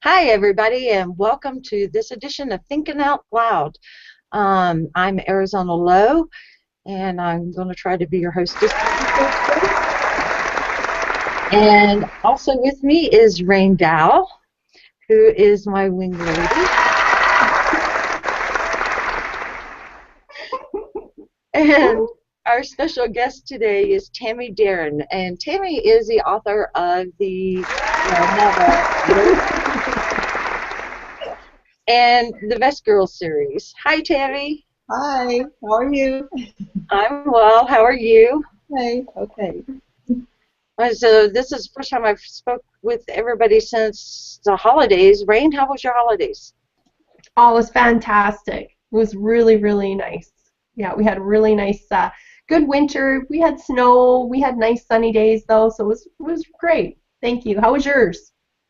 Hi, everybody, and welcome to this edition of Thinking Out Loud. I'm Arizona Lowe, and I'm going to try to be your hostess. And also with me is Rayne Dowell, who is my wing lady. And our special guest today is Tamie Dearen, and Tamie is the author of the novel and the Best Girls series. Hi, Tamie. Hi, how are you? I'm well. How are you? Hey, okay. So this is the first time I've spoke with everybody since the holidays. Rayne, how was your holidays? Oh, it was fantastic. It was really, really nice. Yeah, we had a really nice, good winter. We had snow. We had nice sunny days though, so it was great. Thank you. How was yours?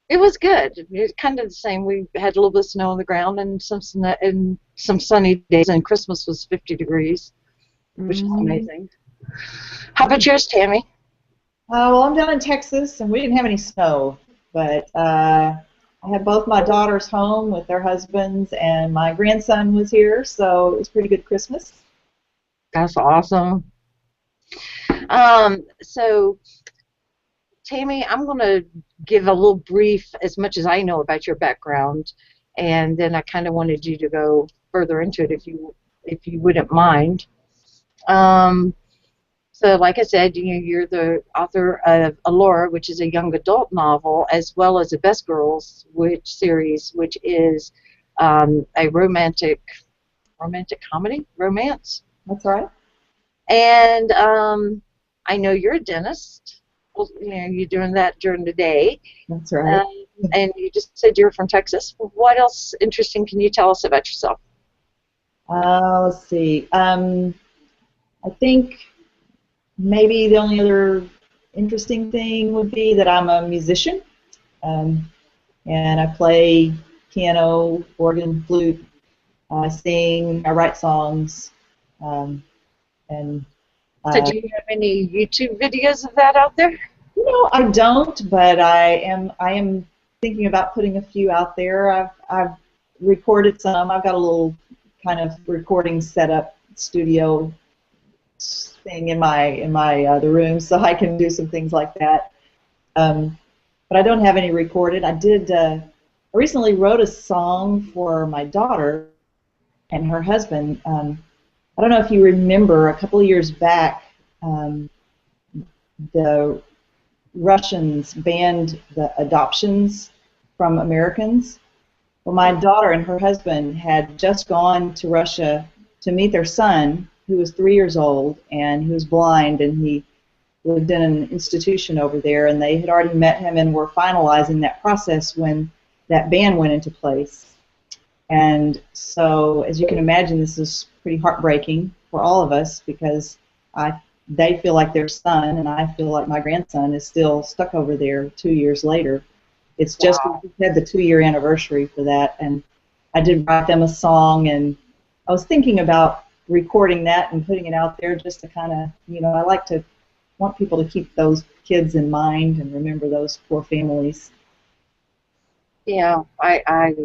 It was good. It was kind of the same. We had a little bit of snow on the ground and some sunny days, and Christmas was 50 degrees, which is amazing. How about yours, Tamie? Well, I'm down in Texas, and we didn't have any snow, but I had both my daughters home with their husbands, and my grandson was here, so it was a pretty good Christmas. That's awesome. So, Tamie, I'm going to give a little brief, as much as I know about your background, and then I kind of wanted you to go further into it if you wouldn't mind. So, like I said, you're the author of Allure, which is a young adult novel, as well as the Best Girls series, which is a romantic comedy, romance. That's right. And I know you're a dentist. Well, you're doing that during the day. That's right. And you just said you're from Texas. What else interesting can you tell us about yourself? Let's see. I think maybe the only other interesting thing would be that I'm a musician, and I play piano, organ, flute. I sing. I write songs, and So do you have any YouTube videos of that out there? I don't, but I am thinking about putting a few out there. I've recorded some. I've got a little kind of recording setup studio thing in my the room, so I can do some things like that. But I don't have any recorded. I recently wrote a song for my daughter and her husband. I don't know if you remember, a couple of years back, the Russians banned the adoptions from Americans. Well, my daughter and her husband had just gone to Russia to meet their son, who was 3 years old, and he was blind, and he lived in an institution over there, and they had already met him and were finalizing that process when that ban went into place. And so, as you can imagine, this is pretty heartbreaking for all of us, because they feel like their son, and I feel like my grandson is still stuck over there 2 years later. It's just, we had the 2-year anniversary for that, and I did write them a song, and I was thinking about recording that and putting it out there just to kind of, I like to want people to keep those kids in mind and remember those poor families. Yeah, I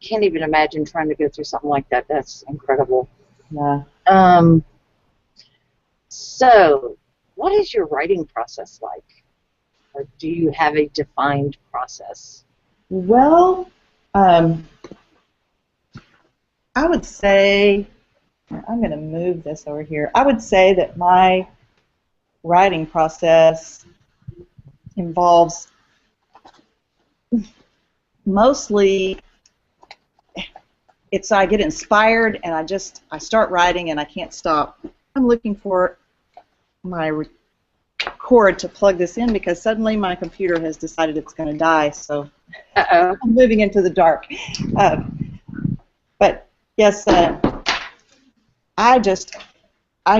can't even imagine trying to go through something like that. That's incredible. Yeah. So, what is your writing process like? Or do you have a defined process? Well, I would say, I'm going to move this over here. I would say that my writing process involves mostly, I get inspired and I start writing and I can't stop. I'm looking for my cord to plug this in because suddenly my computer has decided it's going to die, so I'm moving into the dark. But yes, I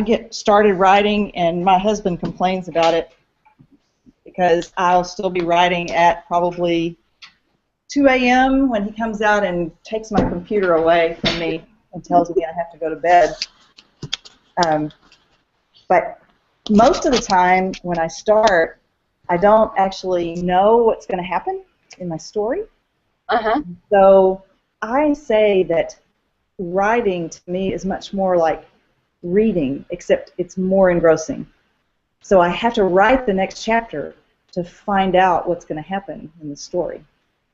get started writing and my husband complains about it because I'll still be writing at probably 2 a.m. when he comes out and takes my computer away from me and tells me I have to go to bed. But most of the time when I start, I don't actually know what's going to happen in my story. Uh-huh. So I say that writing to me is much more like reading, except it's more engrossing. So I have to write the next chapter to find out what's going to happen in the story.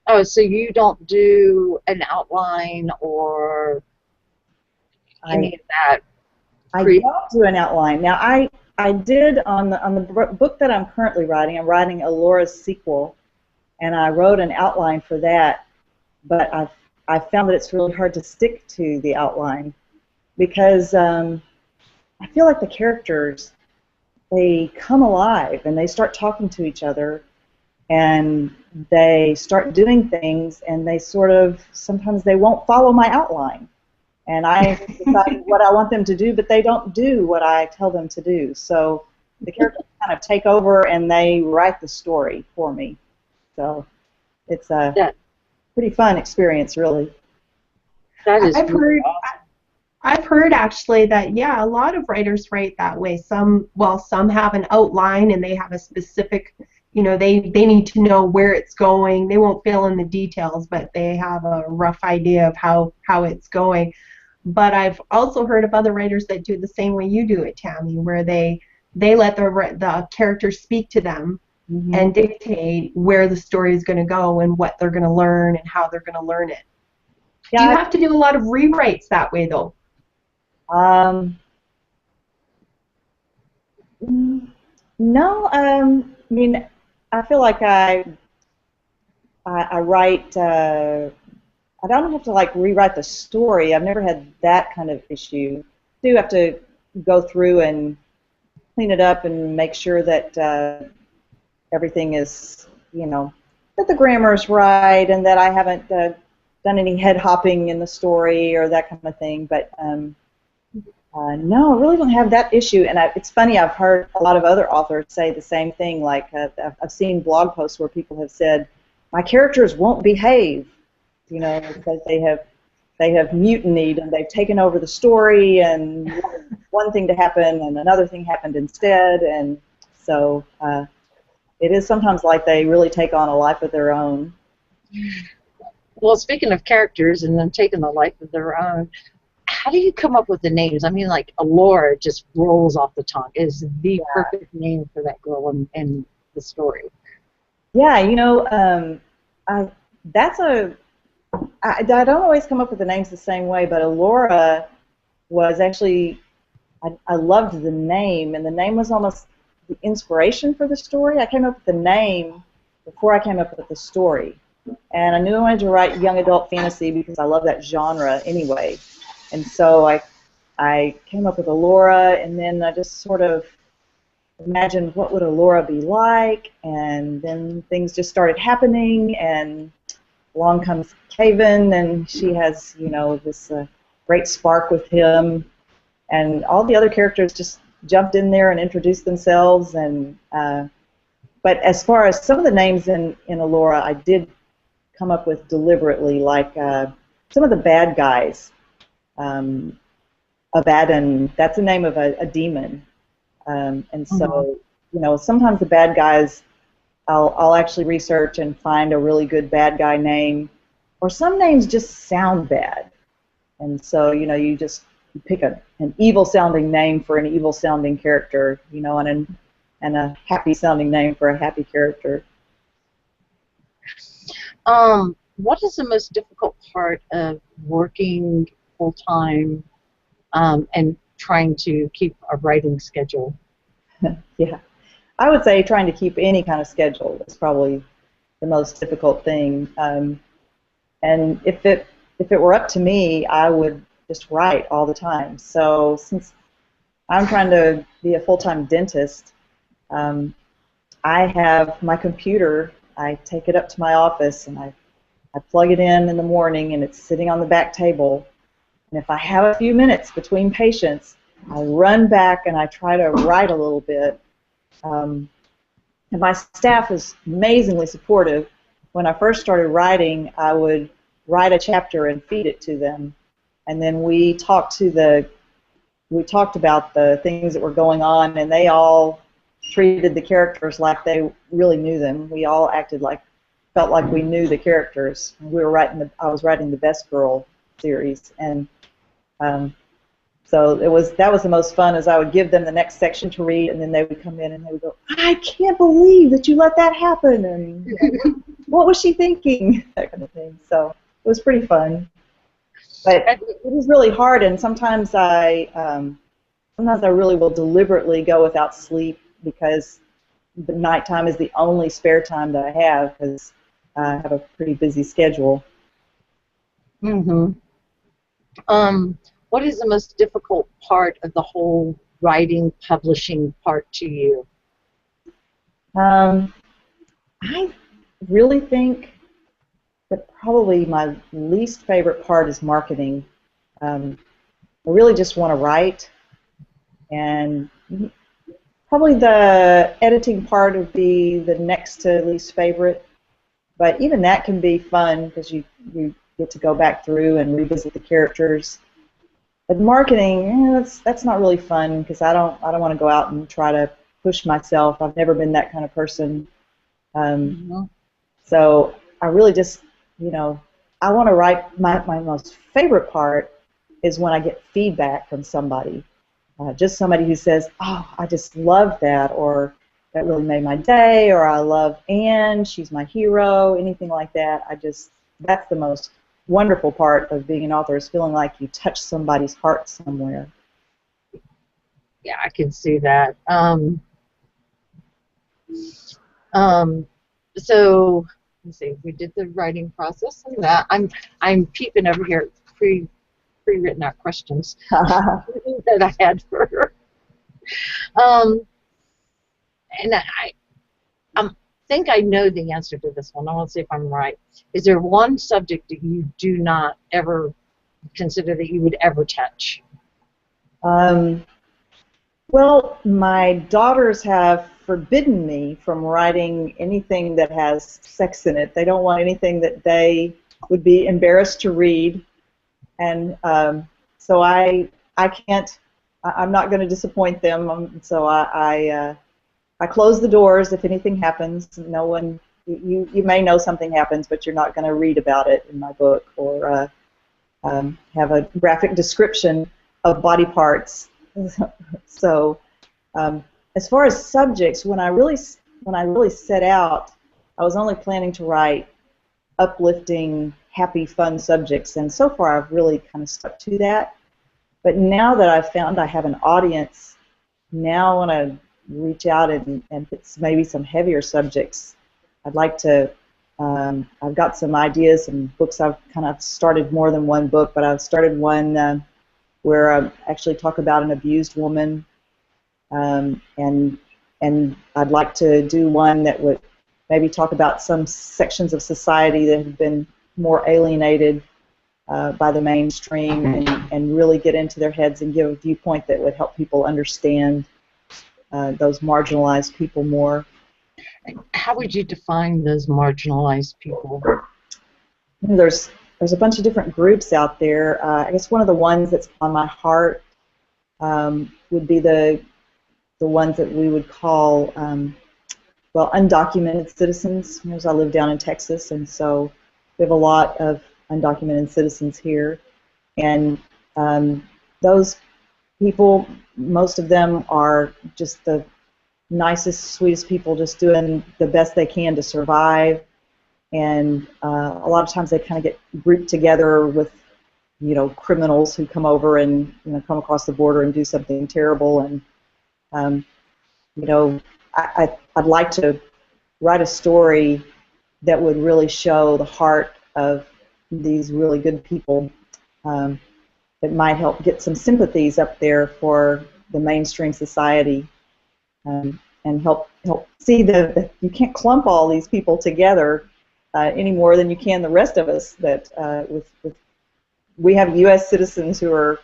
Oh, so you don't do an outline or I any of that I pre? don't do an outline. Now I did on the book that I'm currently writing. I'm writing a Laura's sequel, and I wrote an outline for that. But I found that it's really hard to stick to the outline because I feel like the characters, they come alive and they start talking to each other and they start doing things, and they sort of, sometimes they won't follow my outline. And I decide what I want them to do, but they don't do what I tell them to do. So the characters kind of take over and they write the story for me. So it's a That pretty fun experience, really. that is I've really heard I've heard actually that, yeah, a lot of writers write that way. Some have an outline and they have a specific, they need to know where it's going. They won't fill in the details, but they have a rough idea of how it's going. But I've also heard of other writers that do it the same way you do it, Tamie, where they let the characters speak to them and dictate where the story is going to go and what they're going to learn and how they're going to learn it. Do you Yeah. have to do a lot of rewrites that way, though? No. I mean, I feel like I write. I don't have to like rewrite the story. I've never had that kind of issue. I do have to go through and clean it up and make sure that everything is, that the grammar is right and that I haven't done any head hopping in the story or that kind of thing. But no, I really don't have that issue. And it's funny, I've heard a lot of other authors say the same thing. Like I've seen blog posts where people have said, my characters won't behave, because they have mutinied and they've taken over the story and one thing to happen and another thing happened instead. And so it is sometimes like they really take on a life of their own. Well, speaking of characters and them taking a life of their own, how do you come up with the names? I mean, like Allura just rolls off the tongue. Is the perfect name for that girl in the story. Yeah, I don't always come up with the names the same way, but Allura was actually, I loved the name, and the name was almost the inspiration for the story. I came up with the name before I came up with the story. And I knew I wanted to write young adult fantasy because I love that genre anyway. And so I came up with Allura, and then I just sort of imagined what would Allura be like, and then things just started happening, and along comes Caven, and she has, this great spark with him, and all the other characters just jumped in there and introduced themselves. And but as far as some of the names in Allura, I did come up with deliberately, like some of the bad guys. Abaddon, that's the name of a demon, and so sometimes the bad guys, I'll actually research and find a really good bad guy name, or some names just sound bad, and so you pick an evil sounding name for an evil sounding character, and a happy sounding name for a happy character. What is the most difficult part of working full time and trying to keep a writing schedule? Yeah, I would say trying to keep any kind of schedule is probably the most difficult thing. And if it were up to me, I would just write all the time. So since I'm trying to be a full-time dentist, I have my computer. I take it up to my office and I plug it in the morning, and it's sitting on the back table. And if I have a few minutes between patients, I run back and I try to write a little bit. And my staff is amazingly supportive. When I first started writing, I would write a chapter and feed it to them, and then we talked about the things that were going on, and they all treated the characters like they really knew them. We all acted like felt like we knew the characters. We were I was writing the Best Girl series, and so that was the most fun. As I would give them the next section to read, and then they would come in and they would go, "I can't believe that you let that happen," and what was she thinking? That kind of thing. So it was pretty fun, but it was really hard. And sometimes I really will deliberately go without sleep because the nighttime is the only spare time that I have because I have a pretty busy schedule. Mm-hmm. What is the most difficult part of the whole writing, publishing part to you? I really think that probably my least favorite part is marketing. I really just want to write, and probably the editing part would be the next to least favorite. But even that can be fun because you get to go back through and revisit the characters. But marketing, that's not really fun because I don't want to go out and try to push myself. I've never been that kind of person. So I really just, I want to write. My most favorite part is when I get feedback from somebody, just somebody who says, "Oh, I just love that," or "That really made my day," or "I love Anne, she's my hero," anything like that. That's the most wonderful part of being an author, is feeling like you touch somebody's heart somewhere. Yeah, I can see that. So let's see. We did the writing process and that. I'm peeping over here at pre-written out questions that I had for her. And I think I know the answer to this one. I want to see if I'm right. Is there one subject that you do not ever consider that you would ever touch? Well, my daughters have forbidden me from writing anything that has sex in it. They don't want anything that they would be embarrassed to read, and so I can't. I'm not going to disappoint them. So I close the doors if anything happens. No one. You may know something happens, but you're not going to read about it in my book or have a graphic description of body parts. So, as far as subjects, when I really set out, I was only planning to write uplifting, happy, fun subjects, and so far I've really kind of stuck to that. But now that I've found I have an audience, now I want to reach out and it's maybe some heavier subjects. I'd like to. I've got some ideas, some books. I've kind of started more than one book, but I've started one where I actually talk about an abused woman, and I'd like to do one that would maybe talk about some sections of society that have been more alienated by the mainstream, and really get into their heads and give a viewpoint that would help people understand those marginalized people more. How would you define those marginalized people? There's a bunch of different groups out there. I guess one of the ones that's on my heart would be the ones that we would call, well, undocumented citizens. As I live down in Texas, and so we have a lot of undocumented citizens here. And those people, most of them are just the nicest, sweetest people, just doing the best they can to survive. And a lot of times they kind of get grouped together with, criminals who come over and come across the border and do something terrible. And I'd like to write a story that would really show the heart of these really good people, that might help get some sympathies up there for the mainstream society. And help see that you can't clump all these people together any more than you can the rest of us. That we have U.S. citizens who are,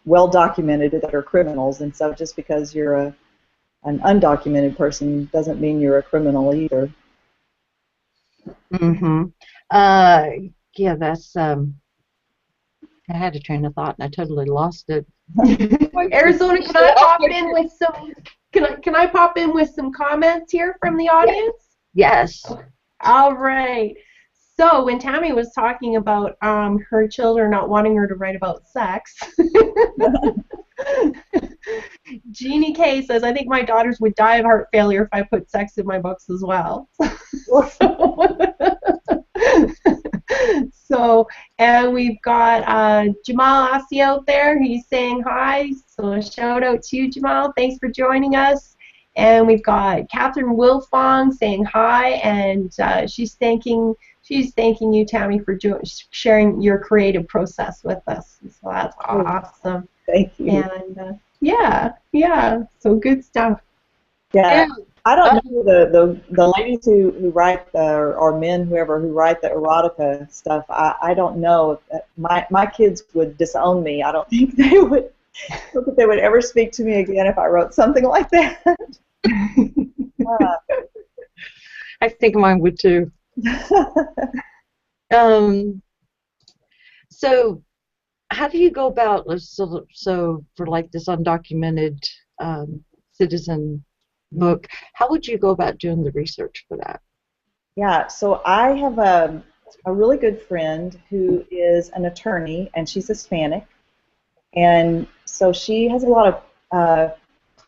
well documented that are criminals, and so just because you're an undocumented person doesn't mean you're a criminal either. Mm-hmm. Yeah, that's. I had a train of thought and I totally lost it. Arizona, can I pop in with some? Can I pop in with some comments here from the audience? Yes. All right. So when Tammy was talking about her children not wanting her to write about sex, Jeannie K says, I think my daughters would die of heart failure if I put sex in my books as well. So, and we've got Jamal Asi out there. He's saying hi. So a shout out to you, Jamal. Thanks for joining us. And we've got Catherine Wilfong saying hi, and she's thanking you, Tammy, for sharing your creative process with us. So that's awesome. Thank you. And yeah. So good stuff. Yeah. I don't know the ladies who write or men, whoever, who write the erotica stuff. I don't know if my kids would disown me. I don't think they would ever speak to me again if I wrote something like that. I think mine would too. So how do you go about so for like this undocumented citizen book, how would you go about doing the research for that? Yeah, so I have a really good friend who is an attorney, and she's Hispanic, and so she has a lot of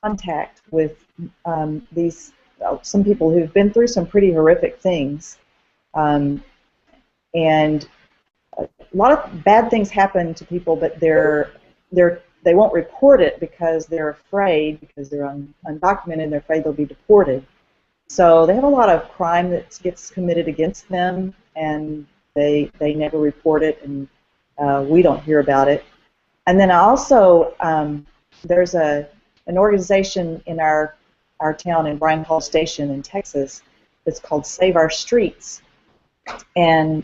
contact with these some people who've been through some pretty horrific things, and a lot of bad things happen to people, but they won't report it because they're afraid, because they're undocumented. They're afraid they'll be deported. So they have a lot of crime that gets committed against them, and they never report it, and we don't hear about it. And then also there's an organization in our town in Bryan Hall Station in Texas that's called Save Our Streets, and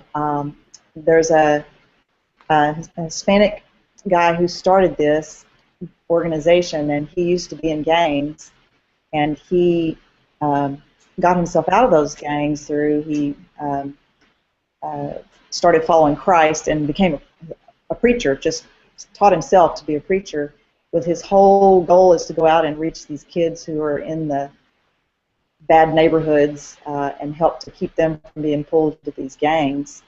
there's a Hispanic guy who started this organization, and he used to be in gangs, and he got himself out of those gangs through he started following Christ and became a preacher, just taught himself to be a preacher, with his whole goal is to go out and reach these kids who are in the bad neighborhoods and help to keep them from being pulled into these gangs.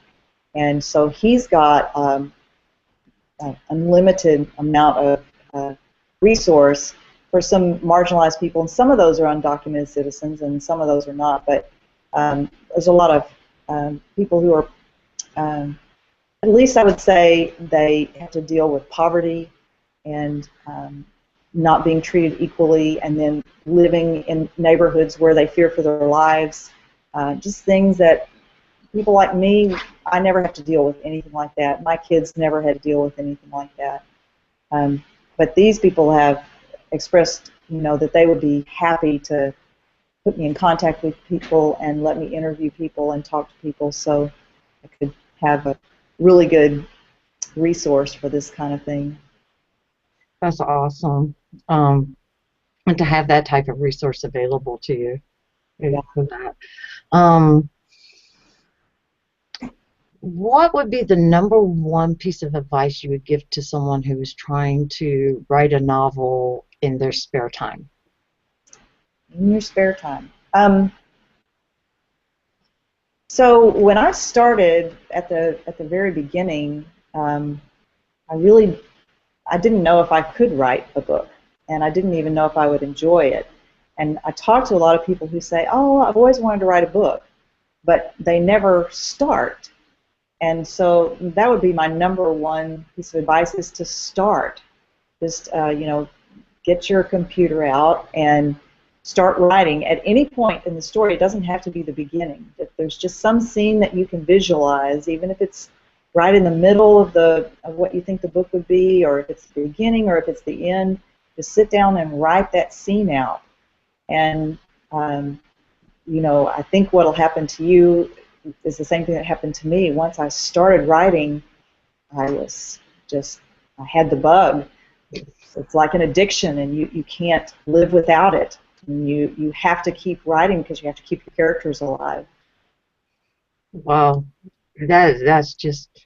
And so he's got an unlimited amount of resource for some marginalized people, and some of those are undocumented citizens and some of those are not, but there's a lot of people who are, at least I would say, they have to deal with poverty and not being treated equally, and then living in neighborhoods where they fear for their lives, just things that people like me, I never have to deal with anything like that. My kids never had to deal with anything like that. But these people have expressed, that they would be happy to put me in contact with people and let me interview people and talk to people, so I could have a really good resource for this kind of thing. That's awesome. And to have that type of resource available to you. Yeah. For that. What would be the #1 piece of advice you would give to someone who is trying to write a novel in their spare time? In your spare time. So when I started at the very beginning, I didn't know if I could write a book, and I didn't even know if I would enjoy it. And I talked to a lot of people who say, "Oh, I've always wanted to write a book," but they never start. And so that would be my #1 piece of advice, is to start. Just get your computer out and start writing at any point in the story. It doesn't have to be the beginning. If there's just some scene that you can visualize, even if it's right in the middle of what you think the book would be, or if it's the beginning, or if it's the end, just sit down and write that scene out. And I think what will happen to you is the same thing that happened to me. Once I started writing, I had the bug. It's like an addiction, and you can't live without it. And you have to keep writing because you have to keep your characters alive. Wow, that's just,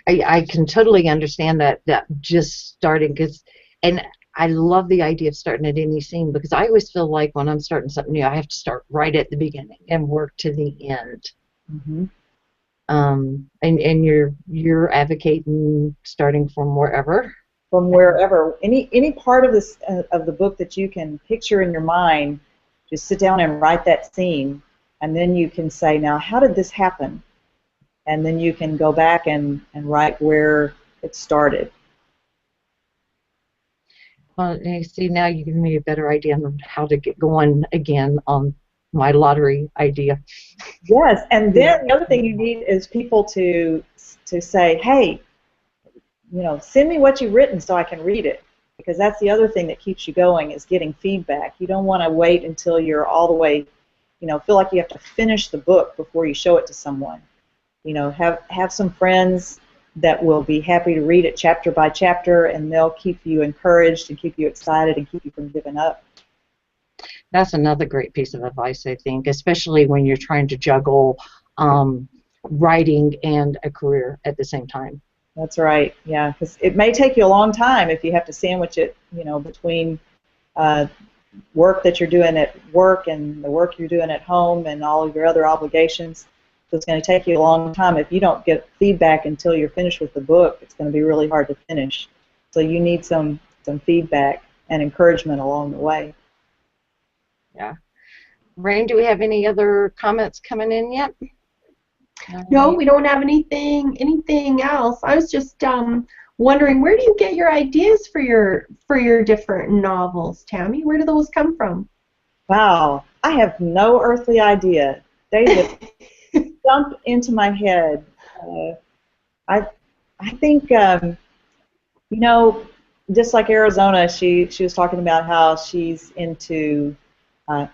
I can totally understand that just starting, and I love the idea of starting at any scene, because I always feel like when I'm starting something new, I have to start right at the beginning and work to the end. Mm-hmm. And you're advocating starting from wherever. From wherever, any part of this of the book that you can picture in your mind, just sit down and write that scene, and then you can say, now, how did this happen? And then you can go back and write where it started. Well, you see, now you give me a better idea on how to get going again on my lottery idea. Yes, and then the other thing you need is people to say, hey, send me what you've written so I can read it, because that's the other thing that keeps you going, is getting feedback. You don't want to wait until you're all the way, feel like you have to finish the book before you show it to someone. Have some friends that will be happy to read it chapter by chapter, and they'll keep you encouraged and keep you excited and keep you from giving up. That's another great piece of advice, I think, especially when you're trying to juggle writing and a career at the same time. That's right, yeah, because it may take you a long time if you have to sandwich it, between work that you're doing at work and the work you're doing at home and all of your other obligations. So it's going to take you a long time. If you don't get feedback until you're finished with the book, it's going to be really hard to finish. So you need some feedback and encouragement along the way. Yeah. Rayne, do we have any other comments coming in yet? No, we don't have anything else. I was just wondering, where do you get your ideas for your different novels, Tamie? Where do those come from? Wow, I have no earthly idea. They just jump into my head. I think just like Arizona, she was talking about how she's into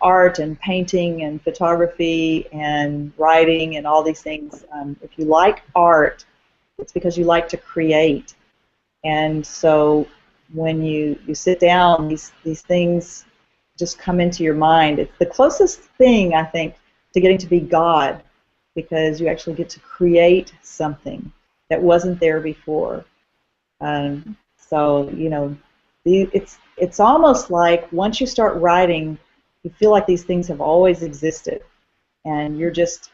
art and painting and photography and writing and all these things. If you like art, it's because you like to create. And so when you sit down, these things just come into your mind. It's the closest thing, I think, to getting to be God, because you actually get to create something that wasn't there before. So it's almost like once you start writing, you feel like these things have always existed, and you're just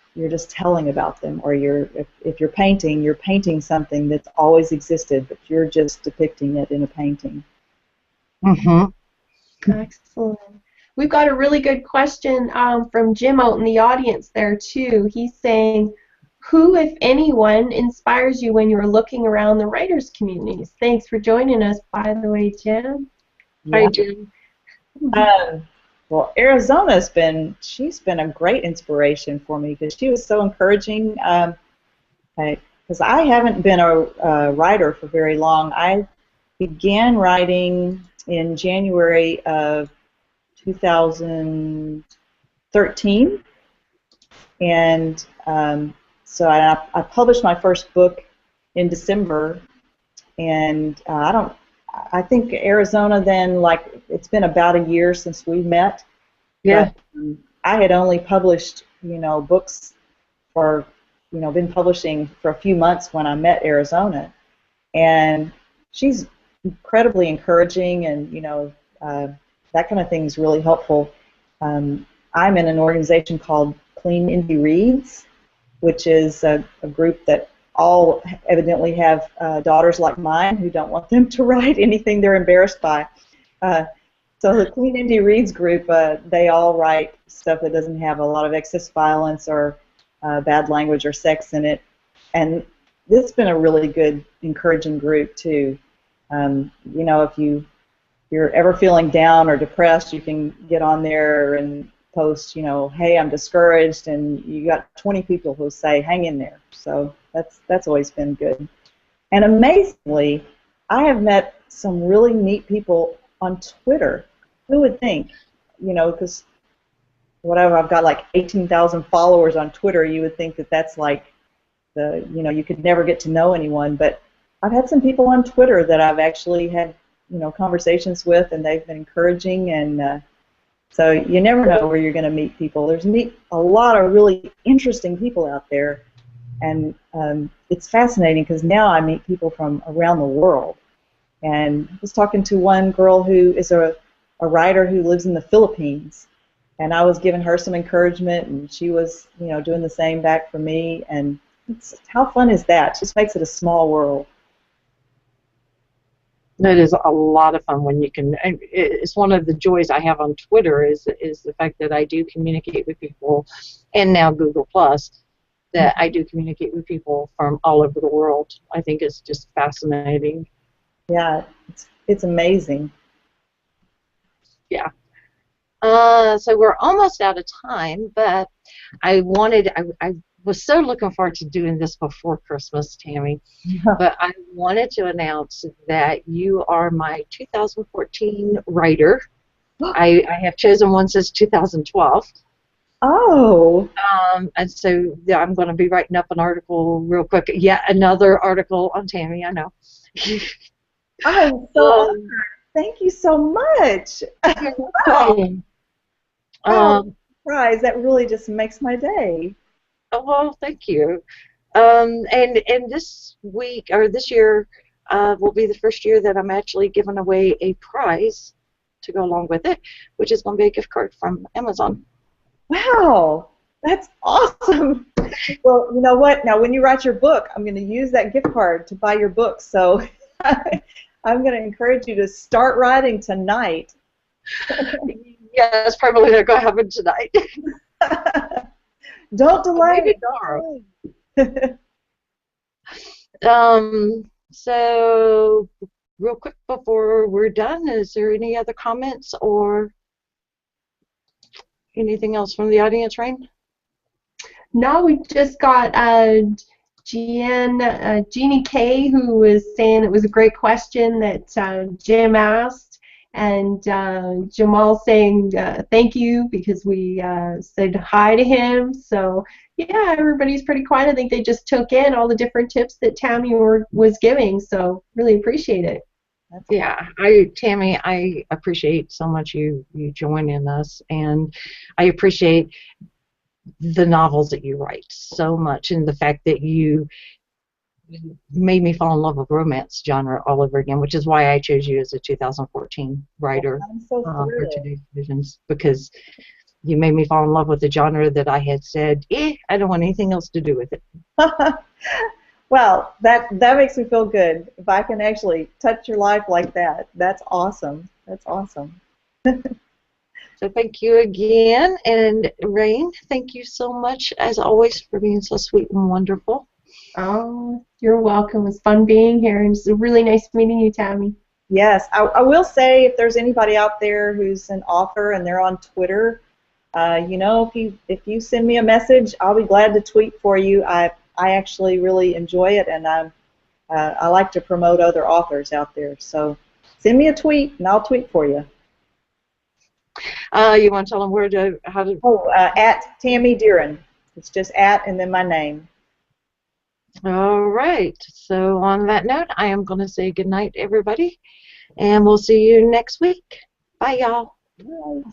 telling about them. Or if you're painting something that's always existed, but you're just depicting it in a painting. Mm-hmm. Excellent. We've got a really good question from Jim out in the audience there too. He's saying, who, if anyone, inspires you when you're looking around the writers' communities? Thanks for joining us, by the way, Jim. Yeah. Hi, Jim. Well, Arizona's been a great inspiration for me, because she was so encouraging. Because I haven't been a writer for very long. I began writing in January of 2013, and so I published my first book in December, and I think Arizona then, like, it's been about a year since we met. Yeah. But, I had only published, books for, been publishing for a few months when I met Arizona, and she's incredibly encouraging, and that kind of thing is really helpful. I'm in an organization called Clean Indie Reads, which is a group that all evidently have daughters like mine who don't want them to write anything they're embarrassed by. So the Clean Indie Reads group, they all write stuff that doesn't have a lot of excess violence or bad language or sex in it. And this has been a really good, encouraging group too. If you're ever feeling down or depressed, you can get on there and post, hey, I'm discouraged, and you got 20 people who say, hang in there. So that's always been good. And amazingly, I have met some really neat people on Twitter. Who would think? Because I've got like 18,000 followers on Twitter. You would think that that's like you could never get to know anyone. But I've had some people on Twitter that I've actually had, conversations with, and they've been encouraging, and so you never know where you're going to meet people. There's a lot of really interesting people out there, and it's fascinating because now I meet people from around the world, And I was talking to one girl who is a writer who lives in the Philippines, and I was giving her some encouragement, and she was, doing the same back for me. And how fun is that? It just makes it a small world. It is a lot of fun when you can. It's one of the joys I have on Twitter is the fact that I do communicate with people, and now Google Plus, that I do communicate with people from all over the world. I think it's just fascinating. Yeah, it's amazing. Yeah. So we're almost out of time, but I was so looking forward to doing this before Christmas, Tamie. But I wanted to announce that you are my 2014 writer. I have chosen one since 2012. Oh. And so I'm going to be writing up an article real quick. Yet another article on Tamie, I know. I'm so honored. Thank you so much. Wow. Surprise. That really just makes my day. Oh, well, thank you. And this week, or this year, will be the first year that I'm actually giving away a prize to go along with it, which is going to be a gift card from Amazon. Wow, that's awesome. Well, you know what? Now, when you write your book, I'm going to use that gift card to buy your book. So I'm going to encourage you to start writing tonight. Yeah, that's probably not going to happen tonight. Don't delay. Maybe tomorrow. So, real quick before we're done, is there any other comments or anything else from the audience, Rayne? No, we just got Jeannie K, who was saying it was a great question that Jim asked, and Jamal saying thank you because we said hi to him. So yeah, everybody's pretty quiet. I think they just took in all the different tips that Tamie was giving, so really appreciate it. Yeah, Tamie, I appreciate so much you joining us, and I appreciate the novels that you write so much, and the fact that you made me fall in love with romance genre all over again, which is why I chose you as a 2014 writer for today's visions, because you made me fall in love with the genre that I had said, I don't want anything else to do with it. Well, that makes me feel good. If I can actually touch your life like that, that's awesome. That's awesome. So thank you again, and Rayne, thank you so much, as always, for being so sweet and wonderful. Oh, you're welcome. It was fun being here, and it's really nice meeting you, Tamie. Yes, I will say, if there's anybody out there who's an author and they're on Twitter, if you send me a message, I'll be glad to tweet for you. I actually really enjoy it, and I like to promote other authors out there. So send me a tweet, and I'll tweet for you. You want to tell them how to? Oh, at Tamie Dearen. It's just at and then my name. All right. So on that note, I am going to say good night, everybody, and we'll see you next week. Bye, y'all. Bye.